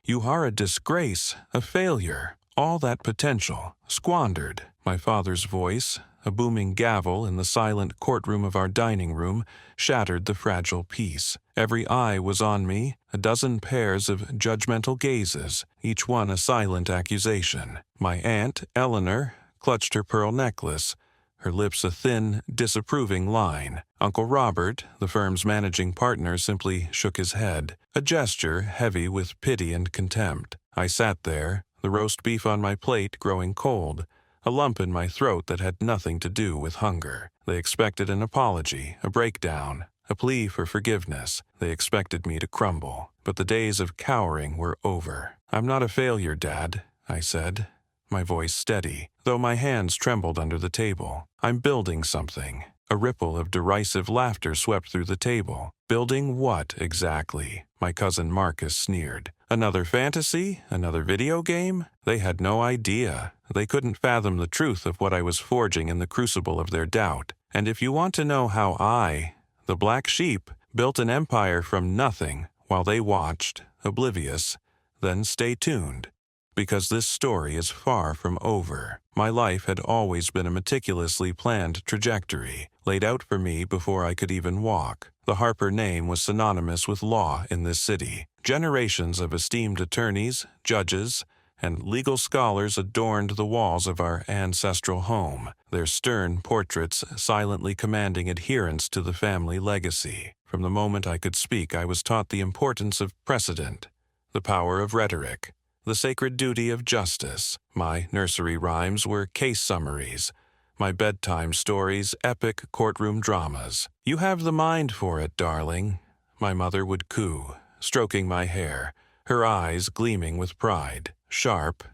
You are a disgrace, a failure, all that potential, squandered. My father's voice, a booming gavel in the silent courtroom of our dining room, shattered the fragile peace. Every eye was on me, a dozen pairs of judgmental gazes, each one a silent accusation. My aunt, Eleanor, clutched her pearl necklace, her lips a thin, disapproving line. Uncle Robert, the firm's managing partner, simply shook his head, a gesture heavy with pity and contempt. I sat there, the roast beef on my plate growing cold, a lump in my throat that had nothing to do with hunger. They expected an apology, a breakdown, a plea for forgiveness. They expected me to crumble. But the days of cowering were over. "I'm not a failure, Dad," I said, my voice steady, though my hands trembled under the table. "I'm building something." A ripple of derisive laughter swept through the table. "Building what, exactly?" My cousin Marcus sneered. "Another fantasy? Another video game?" They had no idea. They couldn't fathom the truth of what I was forging in the crucible of their doubt. And if you want to know how I, the black sheep, built an empire from nothing while they watched, oblivious, then stay tuned. Because this story is far from over. My life had always been a meticulously planned trajectory, laid out for me before I could even walk. The Harper name was synonymous with law in this city. Generations of esteemed attorneys, judges, and legal scholars adorned the walls of our ancestral home, their stern portraits silently commanding adherence to the family legacy. From the moment I could speak, I was taught the importance of precedent, the power of rhetoric, the sacred duty of justice. My nursery rhymes were case summaries, my bedtime stories epic courtroom dramas. "You have the mind for it, darling," my mother would coo, stroking my hair, her eyes gleaming with pride, sharp,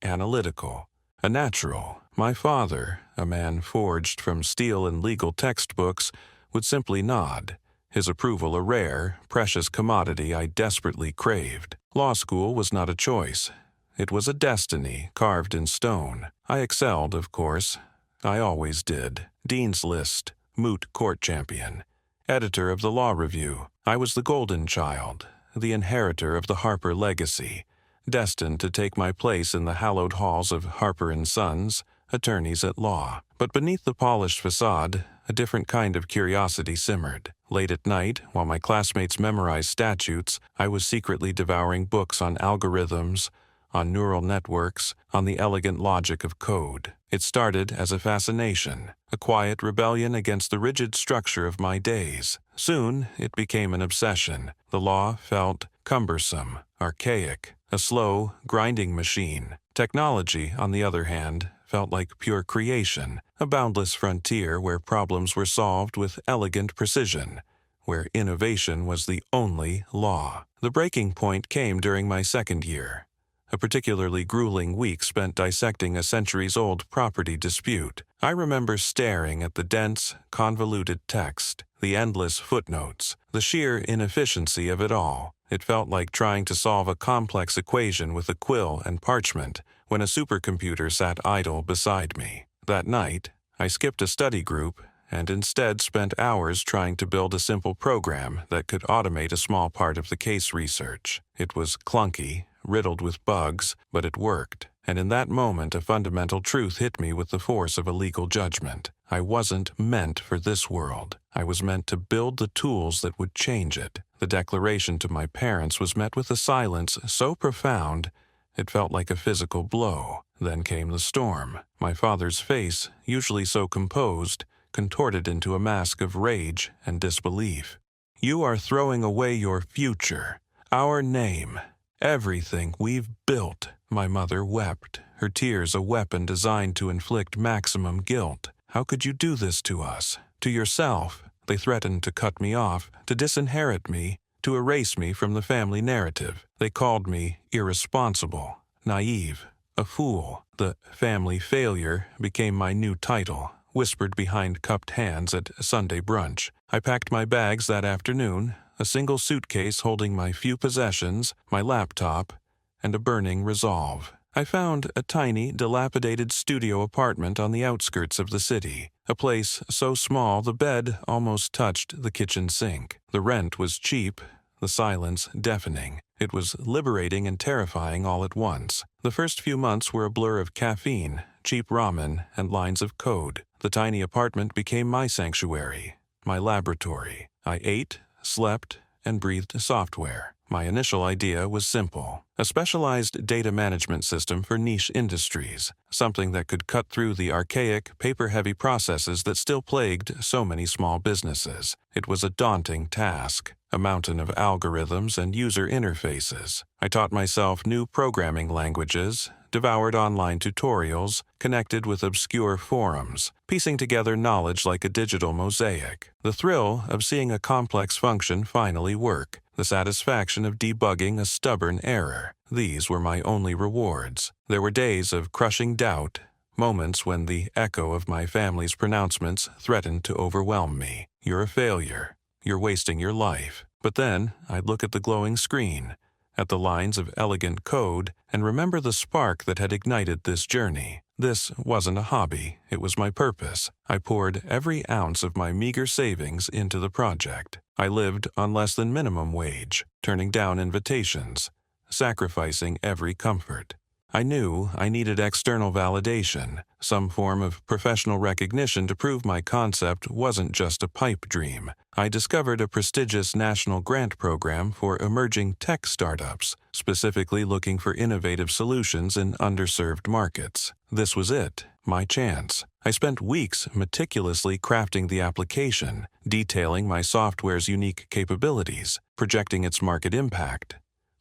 analytical, a natural. My father, a man forged from steel and legal textbooks, would simply nod, his approval a rare, precious commodity I desperately craved. Law school was not a choice. It was a destiny carved in stone. I excelled, of course. I always did. Dean's List, moot court champion, editor of the Law Review. I was the golden child, the inheritor of the Harper legacy, destined to take my place in the hallowed halls of Harper & Sons, attorneys at law. But beneath the polished facade, a different kind of curiosity simmered. Late at night, while my classmates memorized statutes, I was secretly devouring books on algorithms, on neural networks, on the elegant logic of code. It started as a fascination, a quiet rebellion against the rigid structure of my days. Soon, it became an obsession. The law felt cumbersome, archaic, a slow, grinding machine. Technology, on the other hand, felt like pure creation, a boundless frontier where problems were solved with elegant precision, where innovation was the only law. The breaking point came during my second year, a particularly grueling week spent dissecting a centuries-old property dispute. I remember staring at the dense, convoluted text, the endless footnotes, the sheer inefficiency of it all. It felt like trying to solve a complex equation with a quill and parchment when a supercomputer sat idle beside me. That night, I skipped a study group and instead spent hours trying to build a simple program that could automate a small part of the case research. It was clunky, riddled with bugs, but it worked. And in that moment, a fundamental truth hit me with the force of a legal judgment. I wasn't meant for this world. I was meant to build the tools that would change it. The declaration to my parents was met with a silence so profound it felt like a physical blow. Then came the storm. My father's face, usually so composed, contorted into a mask of rage and disbelief. "You are throwing away your future, our name, everything we've built." My mother wept, her tears a weapon designed to inflict maximum guilt. "How could you do this to us? To yourself?" They threatened to cut me off, to disinherit me, to erase me from the family narrative. They called me irresponsible, naive, a fool. The family failure became my new title, whispered behind cupped hands at Sunday brunch. I packed my bags that afternoon, a single suitcase holding my few possessions, my laptop, and a burning resolve. I found a tiny, dilapidated studio apartment on the outskirts of the city, a place so small the bed almost touched the kitchen sink. The rent was cheap, the silence deafening. It was liberating and terrifying all at once. The first few months were a blur of caffeine, cheap ramen, and lines of code. The tiny apartment became my sanctuary, my laboratory. I ate, slept, and breathed software. My initial idea was simple: a specialized data management system for niche industries, something that could cut through the archaic, paper-heavy processes that still plagued so many small businesses. It was a daunting task, a mountain of algorithms and user interfaces. I taught myself new programming languages, devoured online tutorials, connected with obscure forums, piecing together knowledge like a digital mosaic. The thrill of seeing a complex function finally work, the satisfaction of debugging a stubborn error. These were my only rewards. There were days of crushing doubt, moments when the echo of my family's pronouncements threatened to overwhelm me. "You're a failure. You're wasting your life." But then I'd look at the glowing screen, at the lines of elegant code, and remember the spark that had ignited this journey. This wasn't a hobby, it was my purpose. I poured every ounce of my meager savings into the project. I lived on less than minimum wage, turning down invitations, sacrificing every comfort. I knew I needed external validation, some form of professional recognition to prove my concept wasn't just a pipe dream. I discovered a prestigious national grant program for emerging tech startups, specifically looking for innovative solutions in underserved markets. This was it, my chance. I spent weeks meticulously crafting the application, detailing my software's unique capabilities, projecting its market impact,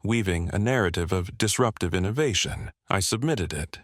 weaving a narrative of disruptive innovation. I submitted it,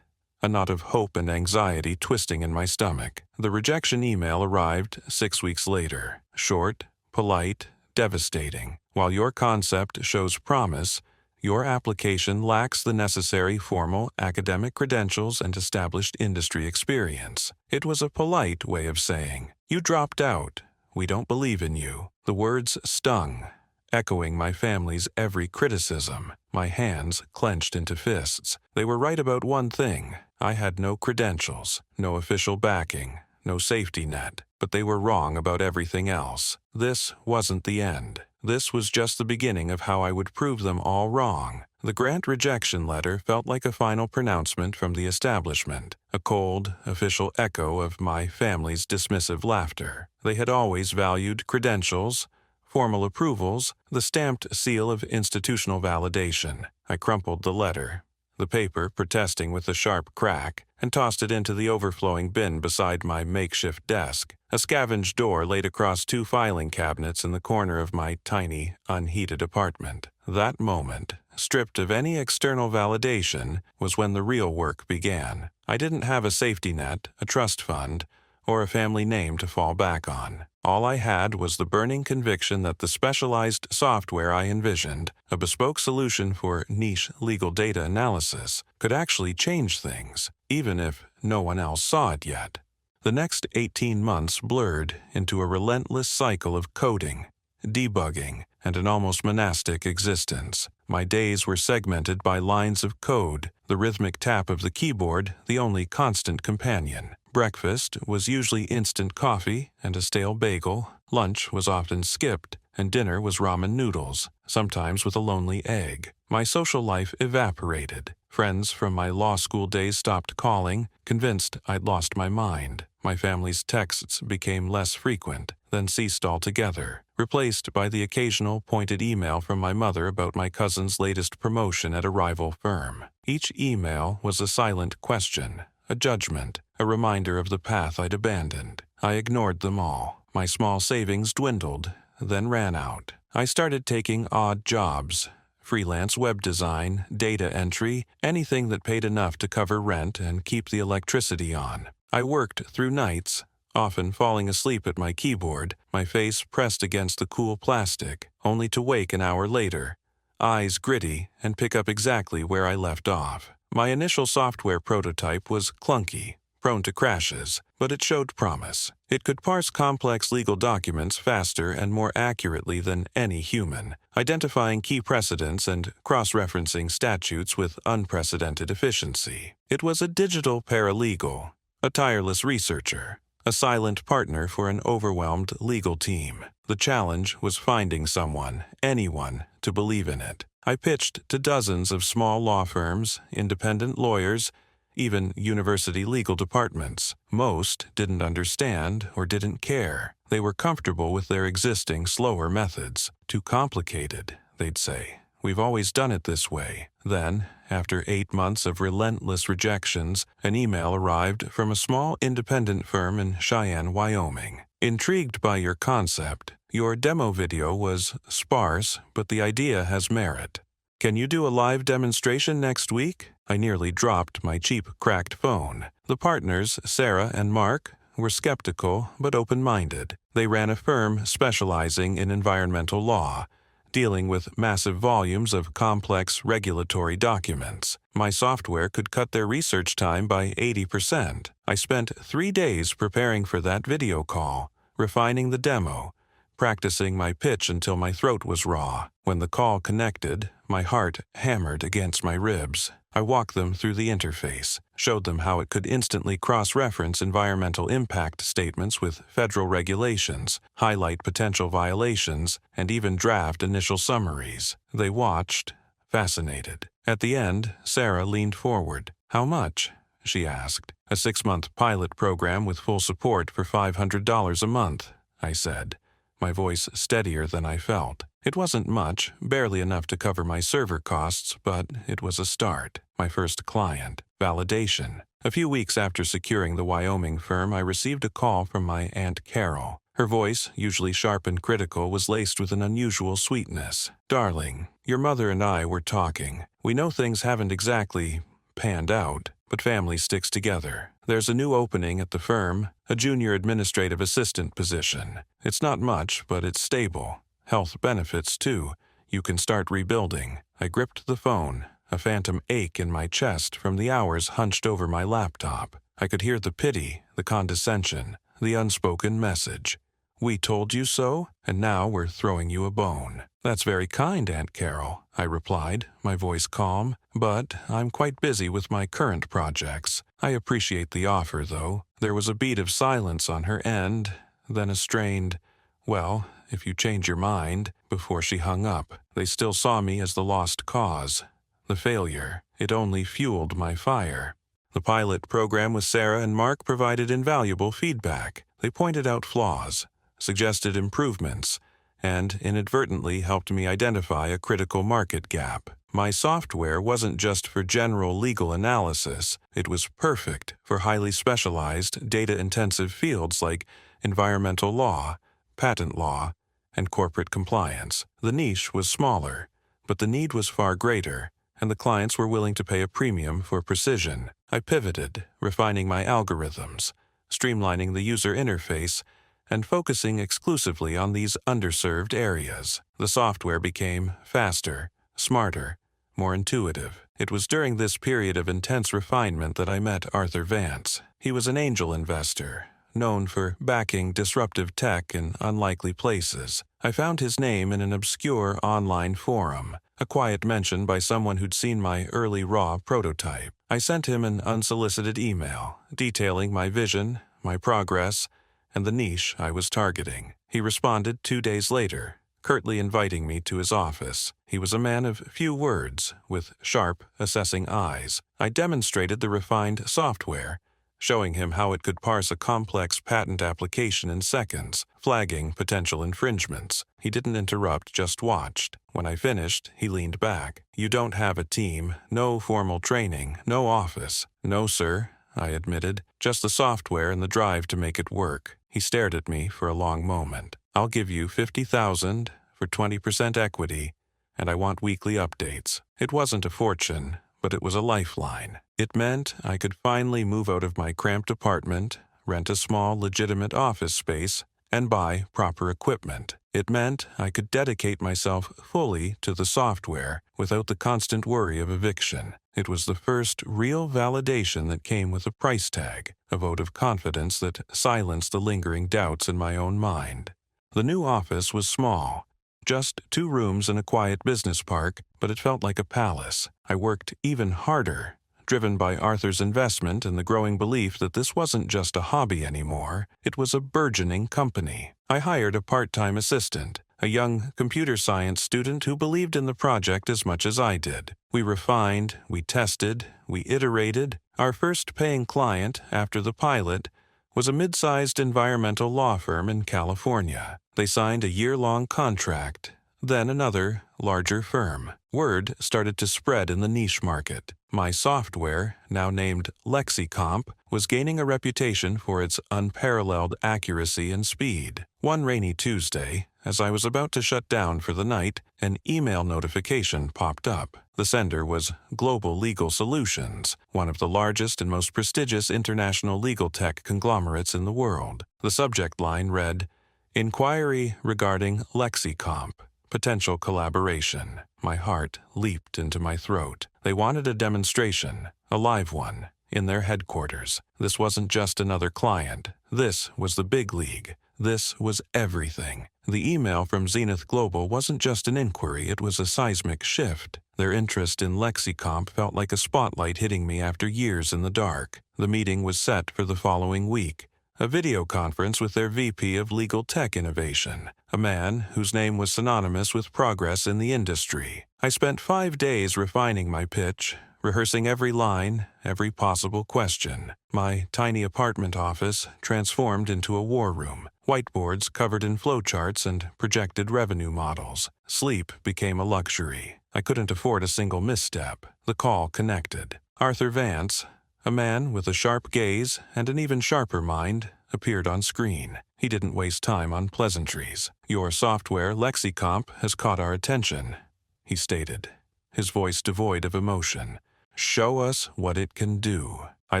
a knot of hope and anxiety twisting in my stomach. The rejection email arrived 6 weeks later. Short, polite, devastating. "While your concept shows promise, your application lacks the necessary formal academic credentials and established industry experience." It was a polite way of saying, "You dropped out. We don't believe in you." The words stung, echoing my family's every criticism. My hands clenched into fists. They were right about one thing. I had no credentials, no official backing, no safety net, but they were wrong about everything else. This wasn't the end. This was just the beginning of how I would prove them all wrong. The grant rejection letter felt like a final pronouncement from the establishment, a cold, official echo of my family's dismissive laughter. They had always valued credentials, formal approvals, the stamped seal of institutional validation. I crumpled the letter, the paper protesting with a sharp crack, and tossed it into the overflowing bin beside my makeshift desk, a scavenged door laid across 2 filing cabinets in the corner of my tiny, unheated apartment. That moment, stripped of any external validation, was when the real work began. I didn't have a safety net, a trust fund, or a family name to fall back on. All I had was the burning conviction that the specialized software I envisioned, a bespoke solution for niche legal data analysis, could actually change things, even if no one else saw it yet. The next 18 months blurred into a relentless cycle of coding, debugging, and an almost monastic existence. My days were segmented by lines of code, the rhythmic tap of the keyboard the only constant companion. Breakfast was usually instant coffee and a stale bagel, lunch was often skipped, and dinner was ramen noodles, sometimes with a lonely egg. My social life evaporated. Friends from my law school days stopped calling, convinced I'd lost my mind. My family's texts became less frequent, then ceased altogether, replaced by the occasional pointed email from my mother about my cousin's latest promotion at a rival firm. Each email was a silent question, a judgment, a reminder of the path I'd abandoned. I ignored them all. My small savings dwindled, then ran out. I started taking odd jobs, freelance web design, data entry, anything that paid enough to cover rent and keep the electricity on. I worked through nights, often falling asleep at my keyboard, my face pressed against the cool plastic, only to wake an hour later, eyes gritty, and pick up exactly where I left off. My initial software prototype was clunky, prone to crashes, but it showed promise. It could parse complex legal documents faster and more accurately than any human, identifying key precedents and cross-referencing statutes with unprecedented efficiency. It was a digital paralegal, a tireless researcher, a silent partner for an overwhelmed legal team. The challenge was finding someone, anyone, to believe in it. I pitched to dozens of small law firms, independent lawyers, even university legal departments. Most didn't understand or didn't care. They were comfortable with their existing, slower methods. Too complicated, they'd say. We've always done it this way. Then, after 8 months of relentless rejections, an email arrived from a small independent firm in Cheyenne, Wyoming. Intrigued by your concept, your demo video was sparse, but the idea has merit. Can you do a live demonstration next week? I nearly dropped my cheap, cracked phone. The partners, Sarah and Mark, were skeptical but open-minded. They ran a firm specializing in environmental law, dealing with massive volumes of complex regulatory documents. My software could cut their research time by 80%. I spent 3 days preparing for that video call, refining the demo, practicing my pitch until my throat was raw. When the call connected, my heart hammered against my ribs. I walked them through the interface, showed them how it could instantly cross-reference environmental impact statements with federal regulations, highlight potential violations, and even draft initial summaries. They watched, fascinated. At the end, Sarah leaned forward. "How much?" she asked. "A 6-month pilot program with full support for $500 a month," I said, my voice steadier than I felt. It wasn't much, barely enough to cover my server costs, but it was a start. My first client. Validation. A few weeks after securing the Wyoming firm, I received a call from my Aunt Carol. Her voice, usually sharp and critical, was laced with an unusual sweetness. "Darling, your mother and I were talking. We know things haven't exactly panned out, but family sticks together. There's a new opening at the firm, a junior administrative assistant position. It's not much, but it's stable. Health benefits, too. You can start rebuilding." I gripped the phone, a phantom ache in my chest from the hours hunched over my laptop. I could hear the pity, the condescension, the unspoken message. "We told you so, and now we're throwing you a bone." "That's very kind, Aunt Carol," I replied, my voice calm, "but I'm quite busy with my current projects. I appreciate the offer, though." There was a beat of silence on her end, then a strained, "Well, if you change your mind," before she hung up. They still saw me as the lost cause. The failure. It only fueled my fire. The pilot program with Sarah and Mark provided invaluable feedback. They pointed out flaws, suggested improvements, and inadvertently helped me identify a critical market gap. My software wasn't just for general legal analysis. It was perfect for highly specialized, data-intensive fields like environmental law, patent law, and corporate compliance. The niche was smaller, but the need was far greater, and the clients were willing to pay a premium for precision. I pivoted, refining my algorithms, streamlining the user interface, and focusing exclusively on these underserved areas. The software became faster, smarter, more intuitive. It was during this period of intense refinement that I met Arthur Vance. He was an angel investor, known for backing disruptive tech in unlikely places. I found his name in an obscure online forum, a quiet mention by someone who'd seen my early raw prototype. I sent him an unsolicited email, detailing my vision, my progress, and the niche I was targeting. He responded 2 days later, curtly inviting me to his office. He was a man of few words, with sharp, assessing eyes. I demonstrated the refined software, showing him how it could parse a complex patent application in seconds, flagging potential infringements. He didn't interrupt, just watched. When I finished, he leaned back. "You don't have a team, no formal training, no office." "No, sir," I admitted, "just the software and the drive to make it work." He stared at me for a long moment. "I'll give you $50,000 for 20% equity, and I want weekly updates." It wasn't a fortune, but it was a lifeline. It meant I could finally move out of my cramped apartment, rent a small, legitimate office space, and buy proper equipment. It meant I could dedicate myself fully to the software without the constant worry of eviction. It was the first real validation that came with a price tag, a vote of confidence that silenced the lingering doubts in my own mind. The new office was small, just 2 rooms in a quiet business park, but it felt like a palace. I worked even harder, driven by Arthur's investment and the growing belief that this wasn't just a hobby anymore, it was a burgeoning company. I hired a part-time assistant, a young computer science student who believed in the project as much as I did. We refined, we tested, we iterated. Our first paying client, after the pilot, was a mid-sized environmental law firm in California. They signed a year-long contract, then another, larger firm. Word started to spread in the niche market. My software, now named LexiComp, was gaining a reputation for its unparalleled accuracy and speed. One rainy Tuesday, as I was about to shut down for the night, an email notification popped up. The sender was Global Legal Solutions, one of the largest and most prestigious international legal tech conglomerates in the world. The subject line read, "Inquiry regarding LexiComp. Potential collaboration." My heart leaped into my throat. They wanted a demonstration, a live one, in their headquarters. This wasn't just another client. This was the big league. This was everything. The email from Zenith Global wasn't just an inquiry, it was a seismic shift. Their interest in LexiComp felt like a spotlight hitting me after years in the dark. The meeting was set for the following week. A video conference with their VP of Legal Tech Innovation, a man whose name was synonymous with progress in the industry. I spent 5 days refining my pitch, rehearsing every line, every possible question. My tiny apartment office transformed into a war room, whiteboards covered in flowcharts and projected revenue models. Sleep became a luxury. I couldn't afford a single misstep. The call connected. Arthur Vance, a man with a sharp gaze and an even sharper mind, appeared on screen. He didn't waste time on pleasantries. "Your software, LexiComp, has caught our attention," he stated, his voice devoid of emotion. "Show us what it can do." I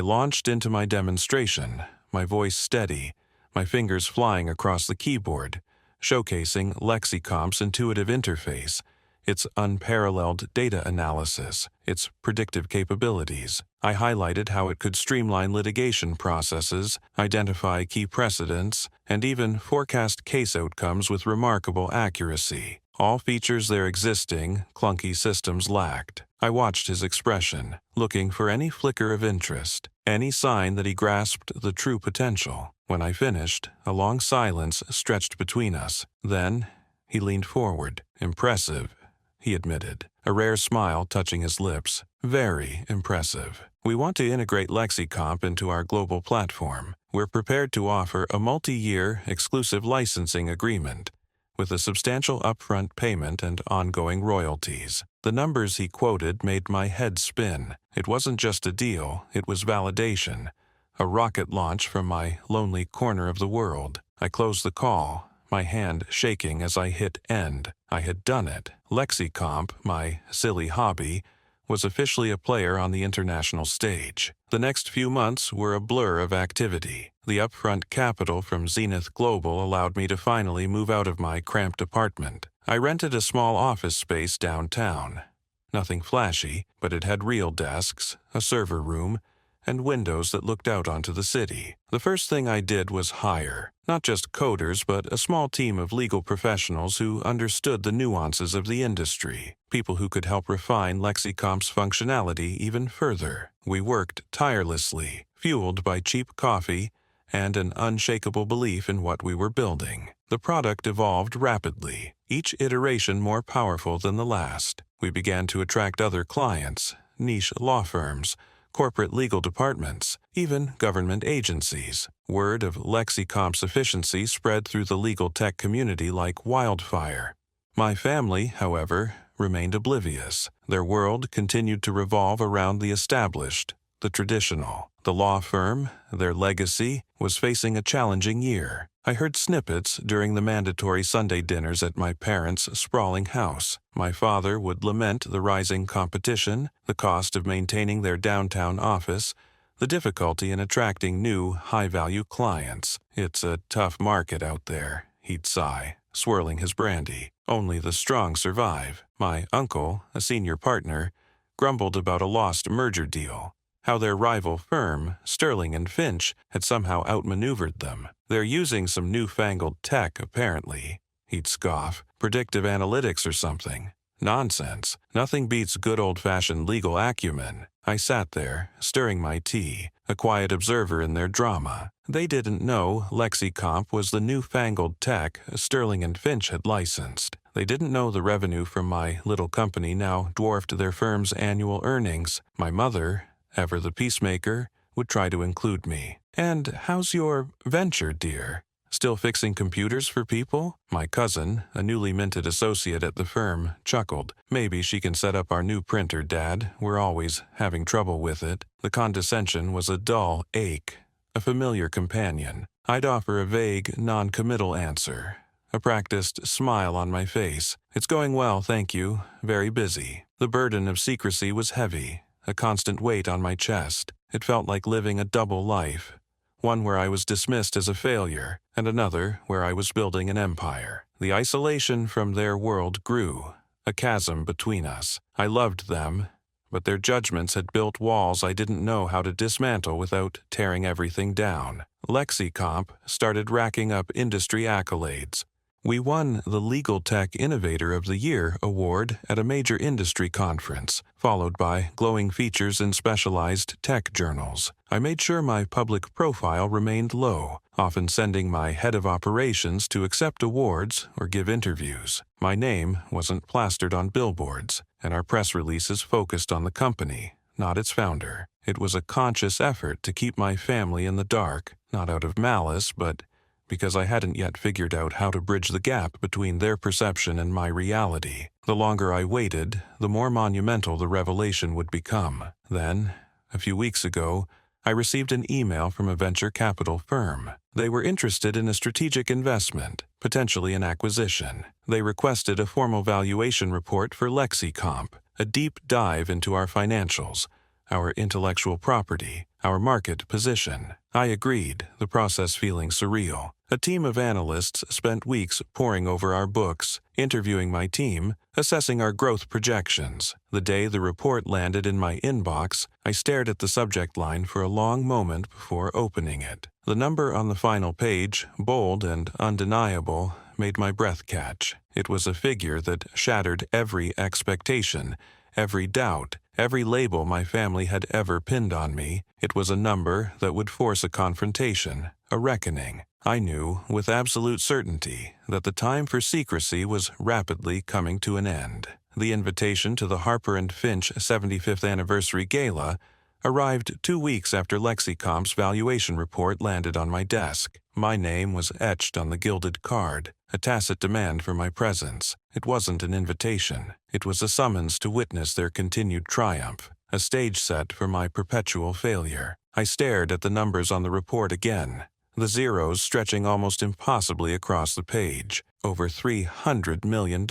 launched into my demonstration, my voice steady, my fingers flying across the keyboard, showcasing LexiComp's intuitive interface, its unparalleled data analysis, its predictive capabilities. I highlighted how it could streamline litigation processes, identify key precedents, and even forecast case outcomes with remarkable accuracy. All features their existing, clunky systems lacked. I watched his expression, looking for any flicker of interest, any sign that he grasped the true potential. When I finished, a long silence stretched between us. Then, he leaned forward. "Impressive," he admitted, a rare smile touching his lips. "Very impressive. We want to integrate LexiComp into our global platform. We're prepared to offer a multi-year exclusive licensing agreement with a substantial upfront payment and ongoing royalties." The numbers he quoted made my head spin. It wasn't just a deal, it was validation. A rocket launch from my lonely corner of the world. I closed the call, my hand shaking as I hit end. I had done it. LexiComp, my silly hobby, was officially a player on the international stage. The next few months were a blur of activity. The upfront capital from Zenith Global allowed me to finally move out of my cramped apartment. I rented a small office space downtown. Nothing flashy, but it had real desks, a server room, and windows that looked out onto the city. The first thing I did was hire, not just coders, but a small team of legal professionals who understood the nuances of the industry, people who could help refine LexiComp's functionality even further. We worked tirelessly, fueled by cheap coffee and an unshakable belief in what we were building. The product evolved rapidly, each iteration more powerful than the last. We began to attract other clients, niche law firms, corporate legal departments, even government agencies. Word of LexiComp's efficiency spread through the legal tech community like wildfire. My family, however, remained oblivious. Their world continued to revolve around the established, the traditional. The law firm, their legacy, was facing a challenging year. I heard snippets during the mandatory Sunday dinners at my parents' sprawling house. My father would lament the rising competition, the cost of maintaining their downtown office, the difficulty in attracting new, high-value clients. "It's a tough market out there," he'd sigh, swirling his brandy. "Only the strong survive." My uncle, a senior partner, grumbled about a lost merger deal, how their rival firm, Sterling and Finch, had somehow outmaneuvered them. "They're using some newfangled tech, apparently," he'd scoff. "Predictive analytics or something." "Nonsense. Nothing beats good old-fashioned legal acumen." I sat there, stirring my tea, a quiet observer in their drama. They didn't know LexiComp was the newfangled tech Sterling and Finch had licensed. They didn't know the revenue from my little company now dwarfed their firm's annual earnings. My mother, ever the peacemaker, would try to include me. "And how's your venture, dear? Still fixing computers for people?" My cousin, a newly minted associate at the firm, chuckled. "Maybe she can set up our new printer, Dad. We're always having trouble with it." The condescension was a dull ache, a familiar companion. I'd offer a vague, non-committal answer, a practiced smile on my face. "It's going well, thank you. Very busy." The burden of secrecy was heavy, a constant weight on my chest. It felt like living a double life, one where I was dismissed as a failure, and another where I was building an empire. The isolation from their world grew, a chasm between us. I loved them, but their judgments had built walls I didn't know how to dismantle without tearing everything down. LexiComp started racking up industry accolades. We won the Legal Tech Innovator of the Year award at a major industry conference, followed by glowing features in specialized tech journals. I made sure my public profile remained low, often sending my head of operations to accept awards or give interviews. My name wasn't plastered on billboards, and our press releases focused on the company, not its founder. It was a conscious effort to keep my family in the dark, not out of malice, but because I hadn't yet figured out how to bridge the gap between their perception and my reality. The longer I waited, the more monumental the revelation would become. Then, a few weeks ago, I received an email from a venture capital firm. They were interested in a strategic investment, potentially an acquisition. They requested a formal valuation report for LexiComp, a deep dive into our financials, our intellectual property, our market position. I agreed, the process feeling surreal. A team of analysts spent weeks poring over our books, interviewing my team, assessing our growth projections. The day the report landed in my inbox, I stared at the subject line for a long moment before opening it. The number on the final page, bold and undeniable, made my breath catch. It was a figure that shattered every expectation, every doubt, every label my family had ever pinned on me. It was a number that would force a confrontation, a reckoning. I knew, with absolute certainty, that the time for secrecy was rapidly coming to an end. The invitation to the Harper & Finch 75th Anniversary Gala arrived 2 weeks after LexiComp's valuation report landed on my desk. My name was etched on the gilded card, a tacit demand for my presence. It wasn't an invitation. It was a summons to witness their continued triumph, a stage set for my perpetual failure. I stared at the numbers on the report again, the zeros stretching almost impossibly across the page. Over $300 million.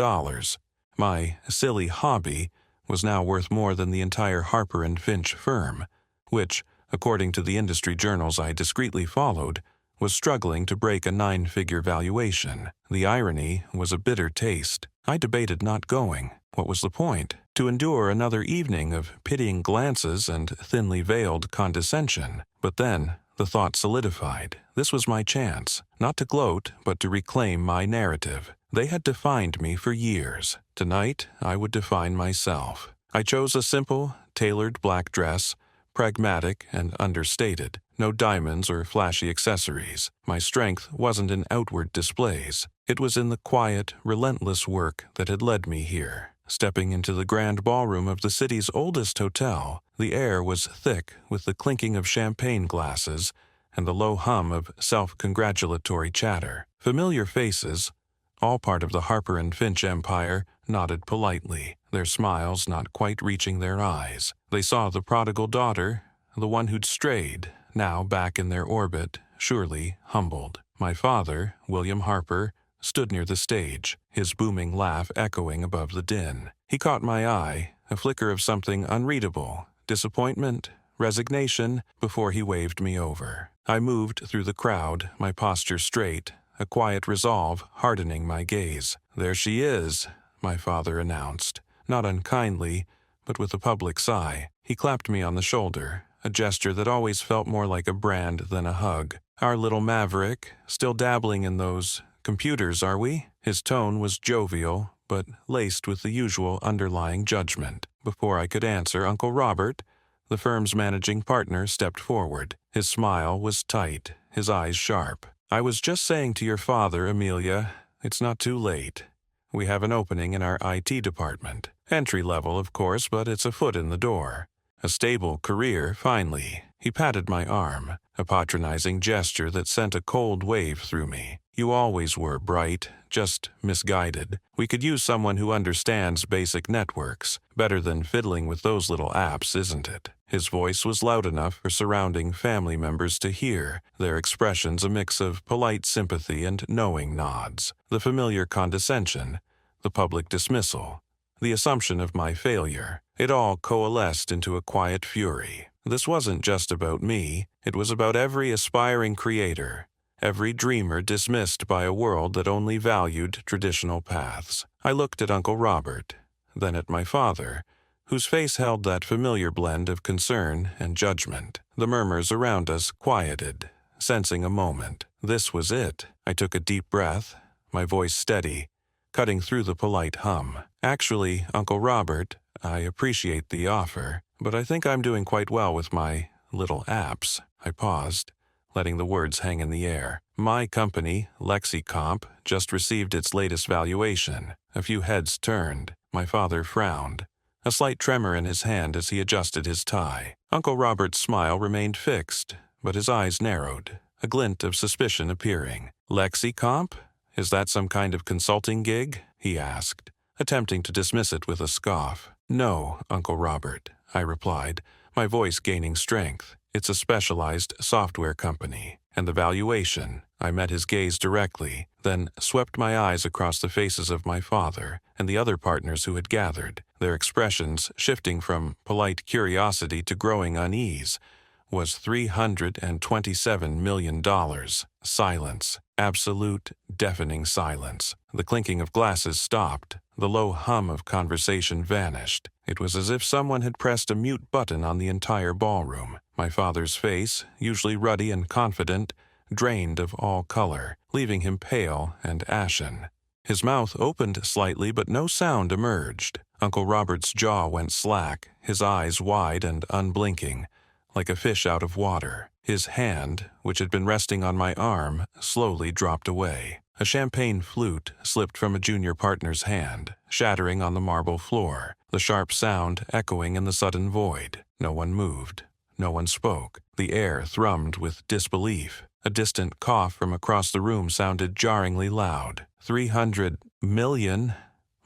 My silly hobby was now worth more than the entire Harper & Finch firm, which, according to the industry journals I discreetly followed, was struggling to break a 9-figure valuation. The irony was a bitter taste. I debated not going. What was the point? To endure another evening of pitying glances and thinly veiled condescension. But then the thought solidified. This was my chance, not to gloat, but to reclaim my narrative. They had defined me for years. Tonight, I would define myself. I chose a simple, tailored black dress, pragmatic and understated. No diamonds or flashy accessories. My strength wasn't in outward displays. It was in the quiet, relentless work that had led me here. Stepping into the grand ballroom of the city's oldest hotel, the air was thick with the clinking of champagne glasses and the low hum of self-congratulatory chatter. Familiar faces, all part of the Harper & Finch empire, nodded politely, their smiles not quite reaching their eyes. They saw the prodigal daughter, the one who'd strayed, now back in their orbit, surely humbled. My father, William Harper, stood near the stage, his booming laugh echoing above the din. He caught my eye, a flicker of something unreadable, disappointment, resignation, before he waved me over. I moved through the crowd, my posture straight, a quiet resolve hardening my gaze. "There she is," my father announced, not unkindly, but with a public sigh. He clapped me on the shoulder, a gesture that always felt more like a brand than a hug. "Our little maverick, still dabbling in those computers, are we?" His tone was jovial, but laced with the usual underlying judgment. Before I could answer, Uncle Robert, The firm's managing partner stepped forward. His smile was tight, his eyes sharp. "I was just saying to your father, Amelia, it's not too late. We have an opening in our IT department. Entry level, of course, but it's a foot in the door. A stable career, finally." He patted my arm, a patronizing gesture that sent a cold wave through me. "You always were bright, just misguided. We could use someone who understands basic networks. Better than fiddling with those little apps, isn't it?" His voice was loud enough for surrounding family members to hear, their expressions a mix of polite sympathy and knowing nods. The familiar condescension, the public dismissal, the assumption of my failure. It all coalesced into a quiet fury. This wasn't just about me, it was about every aspiring creator, every dreamer dismissed by a world that only valued traditional paths. I looked at Uncle Robert, then at my father, whose face held that familiar blend of concern and judgment. The murmurs around us quieted, sensing a moment. This was it. I took a deep breath, my voice steady, cutting through the polite hum. "Actually, Uncle Robert, I appreciate the offer, but I think I'm doing quite well with my little apps." I paused, letting the words hang in the air. "My company, LexiComp, just received its latest valuation." A few heads turned. My father frowned, a slight tremor in his hand as he adjusted his tie. Uncle Robert's smile remained fixed, but his eyes narrowed, a glint of suspicion appearing. "LexiComp? Is that some kind of consulting gig?" he asked, attempting to dismiss it with a scoff. "No, Uncle Robert," I replied, my voice gaining strength. "It's a specialized software company. And the valuation." I met his gaze directly, then swept my eyes across the faces of my father and the other partners who had gathered, their expressions shifting from polite curiosity to growing unease. Was $327 million. Silence. Absolute, deafening silence. The clinking of glasses stopped. The low hum of conversation vanished. It was as if someone had pressed a mute button on the entire ballroom. My father's face, usually ruddy and confident, drained of all color, leaving him pale and ashen. His mouth opened slightly, but no sound emerged. Uncle Robert's jaw went slack, his eyes wide and unblinking, like a fish out of water. His hand, which had been resting on my arm, slowly dropped away. A champagne flute slipped from a junior partner's hand, shattering on the marble floor, the sharp sound echoing in the sudden void. No one moved. No one spoke. The air thrummed with disbelief. A distant cough from across the room sounded jarringly loud. 300 million,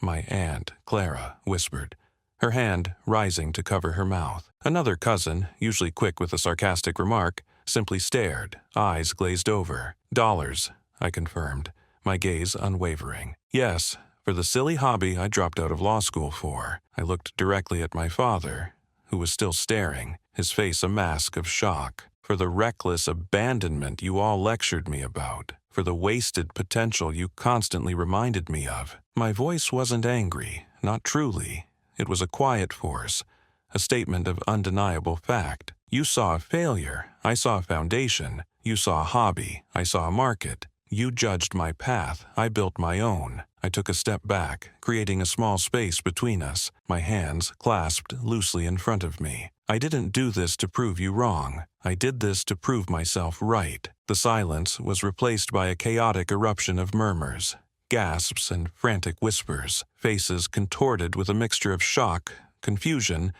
my aunt, Clara, whispered, her hand rising to cover her mouth. Another cousin, usually quick with a sarcastic remark, simply stared, eyes glazed over. "Dollars," I confirmed, my gaze unwavering. "Yes, for the silly hobby I dropped out of law school for." I looked directly at my father, who was still staring, his face a mask of shock. "For the reckless abandonment you all lectured me about. For the wasted potential you constantly reminded me of." My voice wasn't angry, not truly. It was a quiet force, a statement of undeniable fact. You saw a failure, I saw a foundation. You saw a hobby, I saw a market. You judged my path, I built my own. I took a step back, creating a small space between us, my hands clasped loosely in front of me. "I didn't do this to prove you wrong. I did this to prove myself right." The silence was replaced by a chaotic eruption of murmurs, gasps and frantic whispers, faces contorted with a mixture of shock, confusion,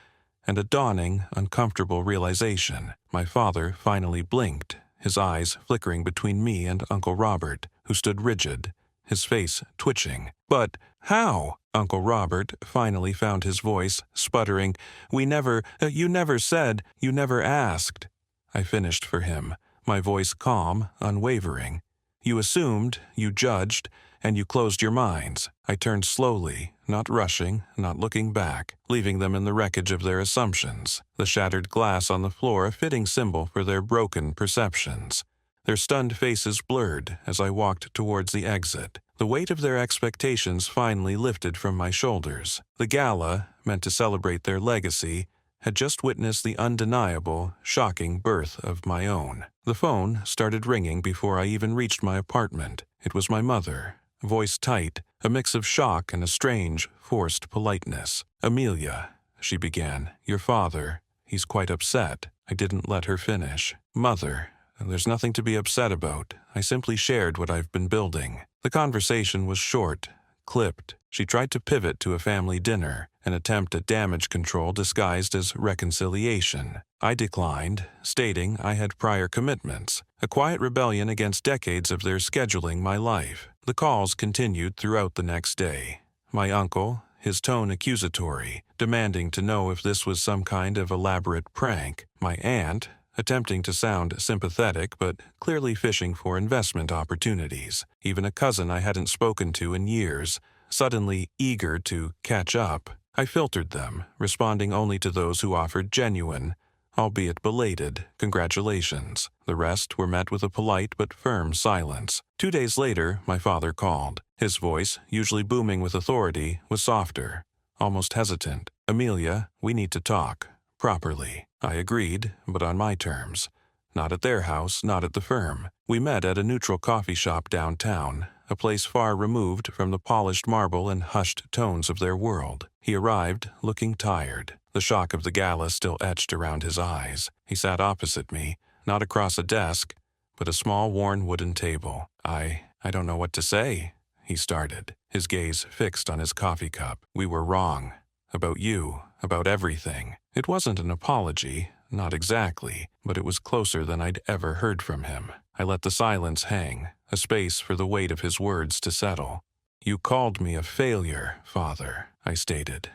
and a dawning, uncomfortable realization. My father finally blinked, his eyes flickering between me and Uncle Robert, who stood rigid, his face twitching. "But how?" Uncle Robert finally found his voice, sputtering. You never said, you never asked." I finished for him, my voice calm, unwavering. "You assumed, you judged, and you closed your minds." I turned slowly, not rushing, not looking back, leaving them in the wreckage of their assumptions, the shattered glass on the floor a fitting symbol for their broken perceptions. Their stunned faces blurred as I walked towards the exit. The weight of their expectations finally lifted from my shoulders. The gala, meant to celebrate their legacy, had just witnessed the undeniable, shocking birth of my own. The phone started ringing before I even reached my apartment. It was my mother, voice tight, a mix of shock and a strange, forced politeness. "Amelia," she began, "your father, He's quite upset. I didn't let her finish. Mother, there's nothing to be upset about. I simply shared what I've been building. The conversation was short, clipped. She tried to pivot to a family dinner, an attempt at damage control disguised as reconciliation. I declined, stating I had prior commitments, a quiet rebellion against decades of their scheduling my life. The calls continued throughout the next day. My uncle, his tone accusatory, demanding to know if this was some kind of elaborate prank. My aunt, attempting to sound sympathetic but clearly fishing for investment opportunities. Even a cousin I hadn't spoken to in years, suddenly eager to catch up. I filtered them, responding only to those who offered genuine, albeit belated, congratulations. The rest were met with a polite but firm silence. 2 days later, my father called. His voice, usually booming with authority, was softer, almost hesitant. "Amelia, we need to talk. Properly." I agreed, but on my terms. Not at their house, not at the firm. We met at a neutral coffee shop downtown, a place far removed from the polished marble and hushed tones of their world. He arrived, looking tired, the shock of the gala still etched around his eyes. He sat opposite me, not across a desk, but a small worn wooden table. I don't know what to say," he started, his gaze fixed on his coffee cup. "We were wrong. About you, about everything." It wasn't an apology, not exactly, but it was closer than I'd ever heard from him. I let the silence hang, a space for the weight of his words to settle. "You called me a failure, Father," I stated,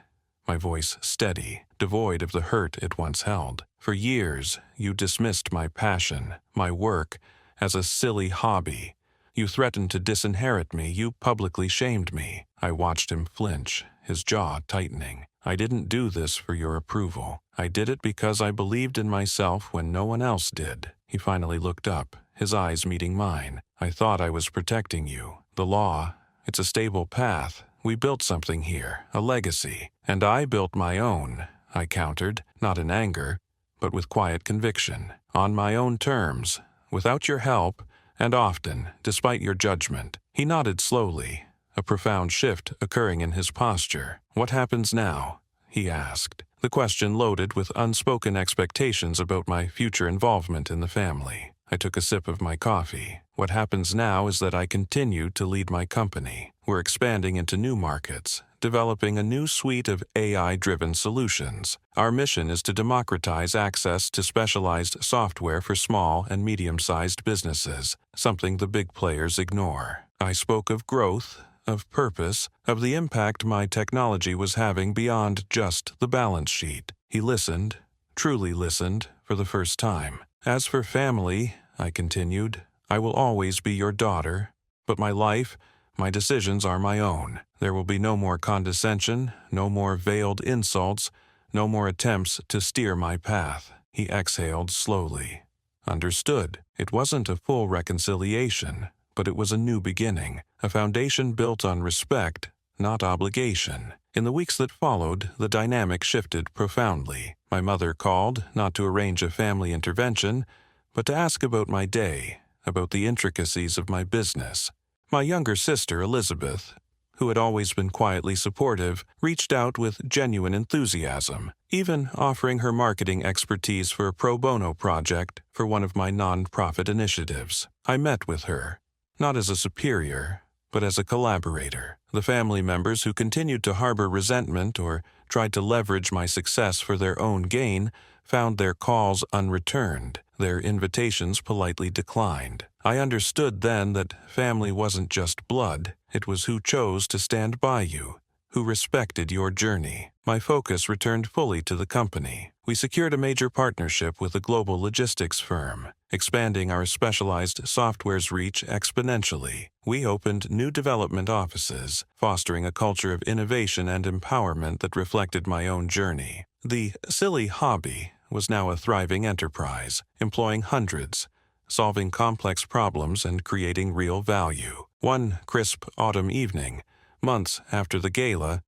my voice steady, devoid of the hurt it once held. "For years, you dismissed my passion, my work, as a silly hobby. You threatened to disinherit me, you publicly shamed me." I watched him flinch, his jaw tightening. "I didn't do this for your approval. I did it because I believed in myself when no one else did." He finally looked up, his eyes meeting mine. "I thought I was protecting you. The law, it's a stable path. We built something here, a legacy. And I built my own," I countered, not in anger, but with quiet conviction. "On my own terms, without your help, and often, despite your judgment." He nodded slowly, a profound shift occurring in his posture. "What happens now?" he asked, the question loaded with unspoken expectations about my future involvement in the family. I took a sip of my coffee. "What happens now is that I continue to lead my company. We're expanding into new markets, developing a new suite of AI-driven solutions. Our mission is to democratize access to specialized software for small and medium-sized businesses, something the big players ignore." I spoke of growth, of purpose, of the impact my technology was having beyond just the balance sheet. He listened, truly listened, for the first time. "As for family," I continued, "I will always be your daughter, but my life, my decisions are my own. There will be no more condescension, no more veiled insults, no more attempts to steer my path." He exhaled slowly. "Understood." It wasn't a full reconciliation, but it was a new beginning, a foundation built on respect, not obligation. In the weeks that followed, the dynamic shifted profoundly. My mother called, not to arrange a family intervention, but to ask about my day, about the intricacies of my business. My younger sister, Elizabeth, who had always been quietly supportive, reached out with genuine enthusiasm, even offering her marketing expertise for a pro bono project for one of my non-profit initiatives. I met with her, not as a superior, but as a collaborator. The family members who continued to harbor resentment or tried to leverage my success for their own gain found their calls unreturned, their invitations politely declined. I understood then that family wasn't just blood, it was who chose to stand by you, who respected your journey. My focus returned fully to the company. We secured a major partnership with a global logistics firm, expanding our specialized software's reach exponentially. We opened new development offices, fostering a culture of innovation and empowerment that reflected my own journey. The silly hobby was now a thriving enterprise, employing hundreds, solving complex problems and creating real value. One crisp autumn evening, months after the gala,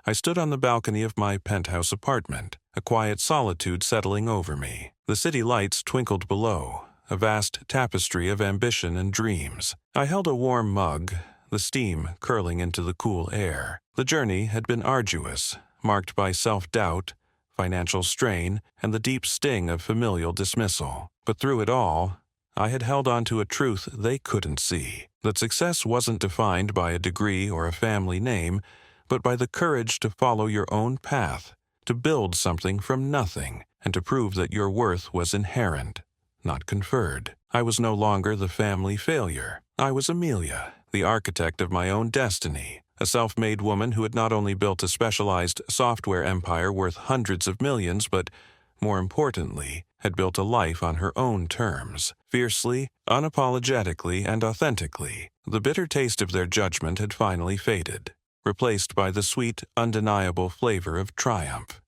I stood on the balcony of my penthouse apartment, a quiet solitude settling over me. The city lights twinkled below, a vast tapestry of ambition and dreams. I held a warm mug, the steam curling into the cool air. The journey had been arduous, marked by self-doubt, financial strain, and the deep sting of familial dismissal. But through it all, I had held on to a truth they couldn't see, that success wasn't defined by a degree or a family name, but by the courage to follow your own path, to build something from nothing, and to prove that your worth was inherent, not conferred. I was no longer the family failure. I was Amelia, the architect of my own destiny, a self-made woman who had not only built a specialized software empire worth hundreds of millions, but, more importantly, had built a life on her own terms, fiercely, unapologetically, and authentically. The bitter taste of their judgment had finally faded, replaced by the sweet, undeniable flavor of triumph.